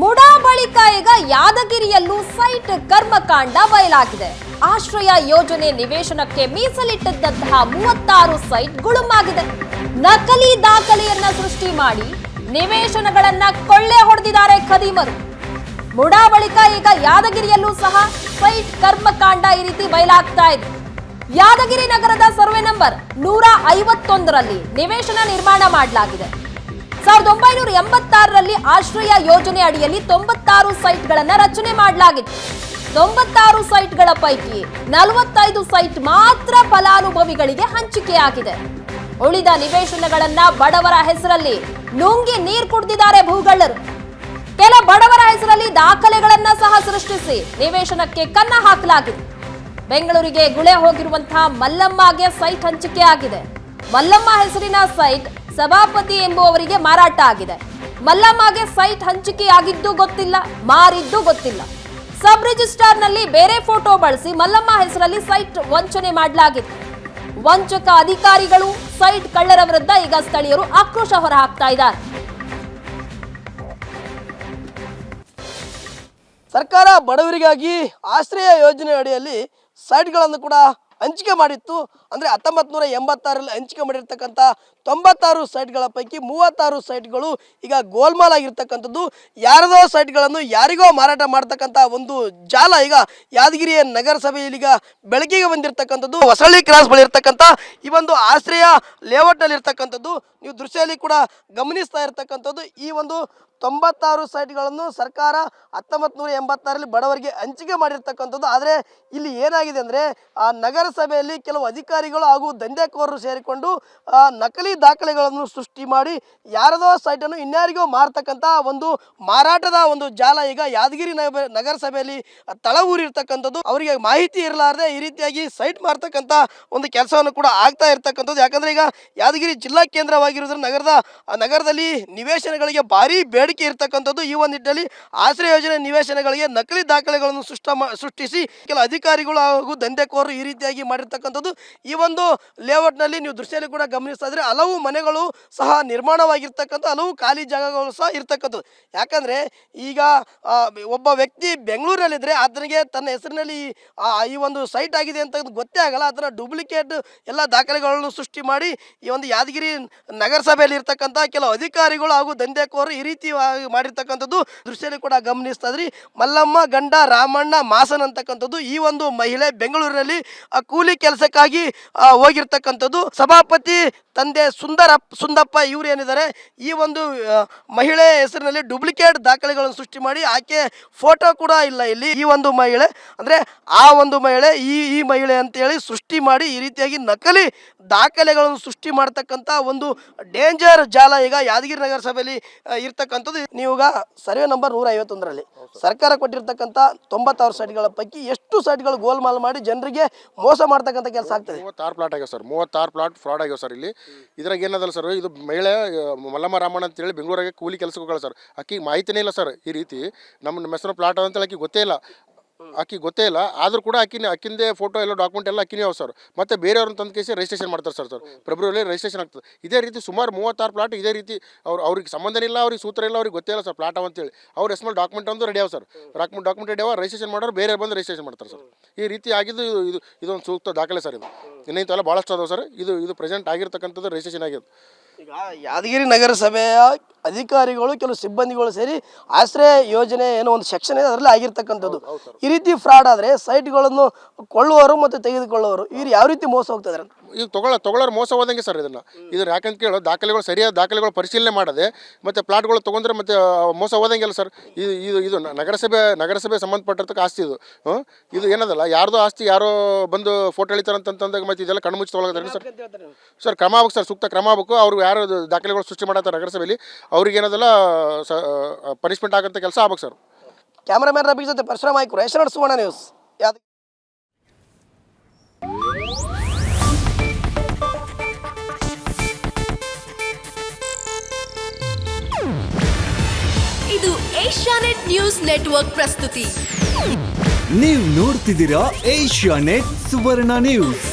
ಮುಡಾ ಬಳಿಕ ಈಗ ಯಾದಗಿರಿಯಲ್ಲೂ ಸೈಟ್ ಕರ್ಮಕಾಂಡ ಬಯಲಾಗಿದೆ. ಆಶ್ರಯ ಯೋಜನೆ ನಿವೇಶನಕ್ಕೆ ಮೀಸಲಿಟ್ಟಿದ್ದಂತಹ 36 ಸೈಟ್ ಗುಳುಮಾಗಿದೆ. ನಕಲಿ ದಾಖಲೆಯನ್ನ ಸೃಷ್ಟಿ ಮಾಡಿ ನಿವೇಶನಗಳನ್ನ ಕೊಳ್ಳೆ ಹೊಡೆದಿದ್ದಾರೆ ಖದೀಮರು. ಮುಡಾ ಬಳಿಕ ಈಗ ಯಾದಗಿರಿಯಲ್ಲೂ ಸಹ ಸೈಟ್ ಕರ್ಮಕಾಂಡ ಈ ರೀತಿ ಬಯಲಾಗ್ತಾ ಇದೆ. ಯಾದಗಿರಿ ನಗರದ ಸರ್ವೆ ನಂಬರ್ 151ರಲ್ಲಿ ನಿವೇಶನ ನಿರ್ಮಾಣ ಮಾಡಲಾಗಿದೆ. 1986ರಲ್ಲಿ ಆಶ್ರಯ ಯೋಜನೆ ಅಡಿಯಲ್ಲಿ 96 ಸೈಟ್ಗಳನ್ನ ರಚನೆ ಮಾಡಲಾಗಿತ್ತು. 96 ಸೈಟ್ಗಳ ಪೈಕಿ 45 ಸೈಟ್ ಮಾತ್ರ ಫಲಾನುಭವಿಗಳಿಗೆ ಹಂಚಿಕೆಯಾಗಿದೆ. ಉಳಿದ ನಿವೇಶನಗಳನ್ನ ಬಡವರ ಹೆಸರಲ್ಲಿ ನುಂಗಿ ನೀರು ಕುಡಿದಿದ್ದಾರೆ ಭೂಗಳ್ಳರು. ಕೆಲ ಬಡವರ ಹೆಸರಲ್ಲಿ ದಾಖಲೆಗಳನ್ನ ಸಹ ಸೃಷ್ಟಿಸಿ ನಿವೇಶನಕ್ಕೆ ಕನ್ನ ಹಾಕಲಾಗಿದೆ. ಬೆಂಗಳೂರಿಗೆ ಗುಳೆ ಹೋಗಿರುವಂತಹ ಮಲ್ಲಮ್ಮಗೆ ಸೈಟ್ ಹಂಚಿಕೆ ಆಗಿದೆ. ಮಲ್ಲಮ್ಮ ಹೆಸರಿನ ಸೈಟ್ ಸಭಾಪತಿ ಎಂಬುವವರಿಗೆ ಮಾರಾಟ ಆಗಿದೆ. ಮಲ್ಲಮ್ಮಗೆ ಸೈಟ್ ಹಂಚಿಕೆಯಾಗಿದ್ದು ಗೊತ್ತಿಲ್ಲ, ಮಾರಿದ್ದು ಗೊತ್ತಿಲ್ಲ. ಸಬ್ ರಿಜಿಸ್ಟ್ರಾರ್ ನಲ್ಲಿ ಬೇರೆ ಫೋಟೋ ಬಳಸಿ ಮಲ್ಲಮ್ಮ ಹೆಸರಲ್ಲಿ ಸೈಟ್ ವಂಚನೆ ಮಾಡಲಾಗಿದೆ. ವಂಚಕ ಅಧಿಕಾರಿಗಳು, ಸೈಟ್ ಕಳ್ಳರ ವಿರುದ್ಧ ಈಗ ಸ್ಥಳೀಯರು ಆಕ್ರೋಶ ಹೊರಹಾಕ್ತಾ ಇದ್ದಾರೆ. ಸರ್ಕಾರ ಬಡವರಿಗಾಗಿ ಆಶ್ರಯ ಯೋಜನೆ ಅಡಿಯಲ್ಲಿ ಸೈಟ್ಗಳನ್ನು ಕೂಡ ಹಂಚಿಕೆ ಮಾಡಿತ್ತು. ಅಂದರೆ 1986ರಲ್ಲಿ ಹಂಚಿಕೆ ಮಾಡಿರ್ತಕ್ಕಂಥ 96 ಸೈಟ್ಗಳ ಪೈಕಿ 36 ಸೈಟ್ಗಳು ಈಗ ಗೋಲ್ಮಾಲ್ ಆಗಿರ್ತಕ್ಕಂಥದ್ದು. ಯಾರದೋ ಸೈಟ್ಗಳನ್ನು ಯಾರಿಗೋ ಮಾರಾಟ ಮಾಡ್ತಕ್ಕಂಥ ಒಂದು ಜಾಲ ಈಗ ಯಾದಗಿರಿಯ ನಗರಸಭೆಯಲ್ಲಿ ಈಗ ಬೆಳಕಿಗೆ ಬಂದಿರತಕ್ಕಂಥದ್ದು. ಹೊಸಳ್ಳಿ ಕ್ರಾಸ್ ಬಳಿ ಇರ್ತಕ್ಕಂಥ ಈ ಒಂದು ಆಶ್ರಯ ಲೇಔಟ್ನಲ್ಲಿ ಇರ್ತಕ್ಕಂಥದ್ದು ನೀವು ದೃಶ್ಯದಲ್ಲಿ ಕೂಡ ಗಮನಿಸ್ತಾ ಇರ್ತಕ್ಕಂಥದ್ದು. ಈ ಒಂದು 96 ಸೈಟ್ಗಳನ್ನು ಸರ್ಕಾರ 1986ರಲ್ಲಿ ಬಡವರಿಗೆ ಹಂಚಿಕೆ ಮಾಡಿರ್ತಕ್ಕಂಥದ್ದು. ಆದರೆ ಇಲ್ಲಿ ಏನಾಗಿದೆ ಅಂದರೆ ಆ ನಗರಸಭೆಯಲ್ಲಿ ಕೆಲವು ಅಧಿಕಾರಿಗಳು ಹಾಗೂ ದಂಧೆಕೋರರು ಸೇರಿಕೊಂಡು ನಕಲಿ ದಾಖಲೆಗಳನ್ನು ಸೃಷ್ಟಿ ಮಾಡಿ ಯಾರದೋ ಸೈಟನ್ನು ಇನ್ಯಾರಿಗೋ ಮಾರ್ತಕ್ಕಂಥ ಒಂದು ಮಾರಾಟದ ಒಂದು ಜಾಲ ಈಗ ಯಾದಗಿರಿ ನಗರಸಭೆಯಲ್ಲಿ ತಳ ಊರಿರ್ತಕ್ಕಂಥದ್ದು. ಅವರಿಗೆ ಮಾಹಿತಿ ಇರಲಾರದೆ ಈ ರೀತಿಯಾಗಿ ಸೈಟ್ ಮಾರ್ತಕ್ಕಂಥ ಒಂದು ಕೆಲಸವನ್ನು ಕೂಡ ಆಗ್ತಾ ಇರ್ತಕ್ಕಂಥದ್ದು. ಯಾಕಂದರೆ ಈಗ ಯಾದಗಿರಿ ಜಿಲ್ಲಾ ಕೇಂದ್ರವಾಗಿರೋದ್ರಿಂದ ನಗರದಲ್ಲಿ ನಿವೇಶನಗಳಿಗೆ ಭಾರಿ ಬೇಡಿಕೆ ಇರ್ತಕ್ಕಂಥದ್ದು. ಈ ಒಂದು ನಿಟ್ಟಿನಲ್ಲಿ ಆಶ್ರಯ ಯೋಜನೆ ನಿವೇಶನಗಳಿಗೆ ನಕಲಿ ದಾಖಲೆಗಳನ್ನು ಸೃಷ್ಟಿಸಿ ಕೆಲ ಅಧಿಕಾರಿಗಳು ಹಾಗೂ ದಂಧೆಕೋರರು ಈ ರೀತಿಯಾಗಿ ಮಾಡಿರ್ತಕ್ಕಂಥದ್ದು. ಈ ಒಂದು ಲೇಔಟ್ನಲ್ಲಿ ನೀವು ದೃಶ್ಯದಲ್ಲಿ ಕೂಡ ಗಮನಿಸ್ತಾ ಇದ್ರೆ ಹಲವು ಮನೆಗಳು ಸಹ ನಿರ್ಮಾಣವಾಗಿರ್ತಕ್ಕಂಥ, ಹಲವು ಖಾಲಿ ಜಾಗಗಳು ಸಹ ಇರ್ತಕ್ಕಂಥದ್ದು. ಯಾಕಂದರೆ ಈಗ ಒಬ್ಬ ವ್ಯಕ್ತಿ ಬೆಂಗಳೂರಿನಲ್ಲಿದ್ದರೆ ಆತನಿಗೆ ತನ್ನ ಹೆಸರಿನಲ್ಲಿ ಈ ಒಂದು ಸೈಟ್ ಆಗಿದೆ ಅಂತ ಗೊತ್ತೇ ಆಗಲ್ಲ. ಅದನ್ನು ಡೂಪ್ಲಿಕೇಟ್ ಎಲ್ಲ ದಾಖಲೆಗಳನ್ನು ಸೃಷ್ಟಿ ಮಾಡಿ ಈ ಒಂದು ಯಾದಗಿರಿ ನಗರಸಭೆಯಲ್ಲಿ ಇರ್ತಕ್ಕಂಥ ಕೆಲವು ಅಧಿಕಾರಿಗಳು ಹಾಗೂ ದಂಧೆಕೋರರು ಈ ರೀತಿ ಮಾಡಿರ್ತಕ್ಕಂಥದ್ದು ದೃಶ್ಯದಲ್ಲಿ ಕೂಡ ಗಮನಿಸ್ತಾ ಇದ್ರಿ. ಮಲ್ಲಮ್ಮ ಗಂಡ ರಾಮಣ್ಣ ಮಾಸನ್ ಅಂತಕ್ಕಂಥದ್ದು ಈ ಒಂದು ಮಹಿಳೆ ಬೆಂಗಳೂರಿನಲ್ಲಿ ಕೂಲಿ ಕೆಲಸಕ್ಕಾಗಿ ಹೋಗಿರ್ತಕ್ಕಂಥದ್ದು. ಸಭಾಪತಿ ತಂದೆ ಸುಂದಪ್ಪ ಇವರು ಏನಿದ್ದಾರೆ ಈ ಒಂದು ಮಹಿಳೆ ಹೆಸರಿನಲ್ಲಿ ಡೂಪ್ಲಿಕೇಟ್ ದಾಖಲೆಗಳನ್ನು ಸೃಷ್ಟಿ ಮಾಡಿ ಆಕೆ ಫೋಟೋ ಕೂಡ ಇಲ್ಲ ಇಲ್ಲಿ. ಈ ಒಂದು ಮಹಿಳೆ ಅಂದರೆ ಆ ಒಂದು ಮಹಿಳೆ ಈ ಮಹಿಳೆ ಅಂತೇಳಿ ಸೃಷ್ಟಿ ಮಾಡಿ ಈ ರೀತಿಯಾಗಿ ನಕಲಿ ದಾಖಲೆಗಳನ್ನು ಸೃಷ್ಟಿ ಮಾಡ್ತಕ್ಕಂಥ ಒಂದು ಡೇಂಜರ್ ಜಾಲ ಈಗ ಯಾದಗಿರಿ ನಗರಸಭೆಯಲ್ಲಿ ಇರ್ತಕ್ಕಂಥದ್ದು. ನೀವೀಗ ಸರ್ವೆ ನಂಬರ್ 151ರಲ್ಲಿ ಸರ್ಕಾರ ಕೊಟ್ಟಿರ್ತಕ್ಕಂಥ 96 ಸೈಟ್ಗಳ ಪೈಕಿ ಎಷ್ಟು ಸೈಟ್ಗಳು ಗೋಲ್ಮಾಲ್ ಮಾಡಿ ಜನರಿಗೆ ಮೋಸ ಮಾಡ್ತಕ್ಕಂಥ ಕೆಲಸ ಆಗ್ತದೆ? 36 ಪ್ಲಾಟ್ ಆಗ್ಯಾವ ಸರ್. 36 ಪ್ಲಾಟ್ ಫ್ರಾಡ್ ಆಗ್ಯಾವ ಸರ್. ಇಲ್ಲಿ ಇದ್ರಾಗ ಏನದಲ್ಲ ಸರ್, ಇದು ಮಹಿಳೆ ಮಲ್ಲಮ್ಮ ರಾಮಣ್ಣ ಅಂತೇಳಿ ಬೆಂಗಳೂರಿಗೆ ಕೂಲಿ ಕೆಲಸಕ್ಕೆ ಹೋಗಲ್ಲ ಸರ್. ಆಕಿಗೆ ಮಾಹಿತಿನೇ ಇಲ್ಲ ಸರ್. ಈ ರೀತಿ ನಮ್ಮ ಹೆಸರು ಪ್ಲಾಟ್ ಅಂತೇಳಿ ಆಕಿಗೆ ಗೊತ್ತೇ ಇಲ್ಲ. ಆದರೂ ಕೂಡ ಅಕ್ಕಿಂದೇ ಫೋಟೋ ಎಲ್ಲ ಡಾಕ್ಯುಮೆಂಟ್ ಎಲ್ಲ ಅಕ್ಕಿನೇ ಅವ ಸರ್. ಮತ್ತು ಬೇರೆಯವ್ರನ್ನ ತಂದು ಕೇಸಿ ರಿಜಿಸ್ಟ್ರೇಷನ್ ಮಾಡ್ತಾರೆ ಸರ್. ಫೆಬ್ರವರಿಯಲ್ಲಿ ರಿಜಿಸ್ಟ್ರೇಷನ್ ಆಗ್ತದೆ. ಇದೇ ರೀತಿ ಸುಮಾರು 36 ಪ್ಲಾಟ್ ಇದೇ ರೀತಿ ಅವ್ರಿಗೆ ಸಂಬಂಧನೇ ಇಲ್ಲ, ಅವ್ರಿಗೆ ಸೂತ್ರ ಇಲ್ಲ, ಅವ್ರಿಗೆ ಗೊತ್ತೇ ಇಲ್ಲ ಸರ್ ಪ್ಲಾಟ್ ಅಂತೇಳಿ. ಅವ್ರ ಹೆಸರು ಡಾಕ್ಯುಮೆಂಟ್ ಒಂದು ರೆಡಿ ಆವ ಸರ್. ಡಾಕ್ಯುಮೆಂಟ್ ರೆಡಿ ಆವ, ರಿಜಿಸ್ಟ್ರೇಷನ್ ಮಾಡೋರು ಬೇರೆ ಬಂದು ರಿಜಿಸ್ಟ್ರೇಷನ್ ಮಾಡ್ತಾರೆ ಸರ್. ಈ ರೀತಿ ಆಗಿದ್ದು ಇದೊಂದು ಸೂಕ್ತ ದಾಖಲೆ ಸರ್. ಇದು ಇನ್ನೈತೆಲ್ಲ ಭಾಳಷ್ಟು ಅದಾವೆ ಸರ್. ಇದು ಪ್ರೆಸೆಂಟ್ ಆಗಿರ್ತಕ್ಕಂಥದ್ದು ರಿಜಿಸ್ಟ್ರೇಷನ್ ಆಗಿದೆ. ಈಗ ಯಾದಗಿರಿ ನಗರಸಭೆಯ ಅಧಿಕಾರಿಗಳು ಕೆಲವು ಸಿಬ್ಬಂದಿಗಳು ಸೇರಿ ಆಶ್ರಯ ಯೋಜನೆ ಏನೋ ಒಂದು ಸೆಕ್ಷನ್ ಇದೆ ಅದರಲ್ಲಿ ಆಗಿರ್ತಕ್ಕಂಥದ್ದು. ಈ ರೀತಿ ಫ್ರಾಡ್ ಆದರೆ ಸೈಟ್ಗಳನ್ನು ಕೊಳ್ಳುವವರು ಮತ್ತು ತೆಗೆದುಕೊಳ್ಳುವವರು ಇವ್ರು ಯಾವ ರೀತಿ ಮೋಸ ಹೋಗ್ತಿದ್ದಾರೆ? ಈಗ ತಗೊಳ್ಳೋರು ಮೋಸ ಹೋದಂಗೆ ಸರ್. ಇದನ್ನು ಯಾಕಂತ ಕೇಳೋ ದಾಖಲೆಗಳು ಸರಿಯಾದ ದಾಖಲೆಗಳು ಪರಿಶೀಲನೆ ಮಾಡದೆ ಮತ್ತು ಪ್ಲಾಟ್ಗಳು ತೊಗೊಂಡ್ರೆ ಮತ್ತು ಮೋಸ ಹೋದಂಗೆಲ್ಲ ಸರ್. ಇದು ನಗರಸಭೆ ಸಂಬಂಧಪಟ್ಟಿರ್ತಕ್ಕ ಆಸ್ತಿ ಇದು ಏನದಲ್ಲ ಯಾರ್ದೋ ಆಸ್ತಿ ಯಾರೋ ಬಂದು ಫೋಟೋ ಎಳಿತಾರಂತಂದಾಗ ಮತ್ತು ಇದೆಲ್ಲ ಕಣ್ಣು ಮುಚ್ಚಿ ತೊಗೊಳೋದ್ರೆ ಸರ್ ಕ್ರಮ ಆಗ್ಬೇಕು ಸರ್. ಸೂಕ್ತ ಕ್ರಮ ಆಗ್ಬೇಕು. ಅವ್ರು ಯಾರು ದಾಖಲೆಗಳು ಸೃಷ್ಟಿ ಮಾಡತ್ತಾರೆ ನಗರಸಭೆಯಲ್ಲಿ ಅವ್ರಿಗೆ ಏನದಲ್ಲ ಪನಿಷ್ಮೆಂಟ್ ಆಗೋಂಥ ಕೆಲಸ ಆಗ್ಬೇಕು ಸರ್. ಕ್ಯಾಮ್ರಾಮನ್ ರಬಿ ಜೊತೆ ಪರಶುರಾಮ್ ಆಯ್ಕು, ರೇಷನ್ ಸುವರ್ಣ ನ್ಯೂಸ್. ಇದು ಏಷ್ಯಾನೆಟ್ ನ್ಯೂಸ್ ನೆಟ್ವರ್ಕ್ ಪ್ರಸ್ತುತಿ. ನೀವು ನೋಡ್ತಿದ್ದೀರಾ ಏಷ್ಯಾನೆಟ್ ಸುವರ್ಣ ನ್ಯೂಸ್.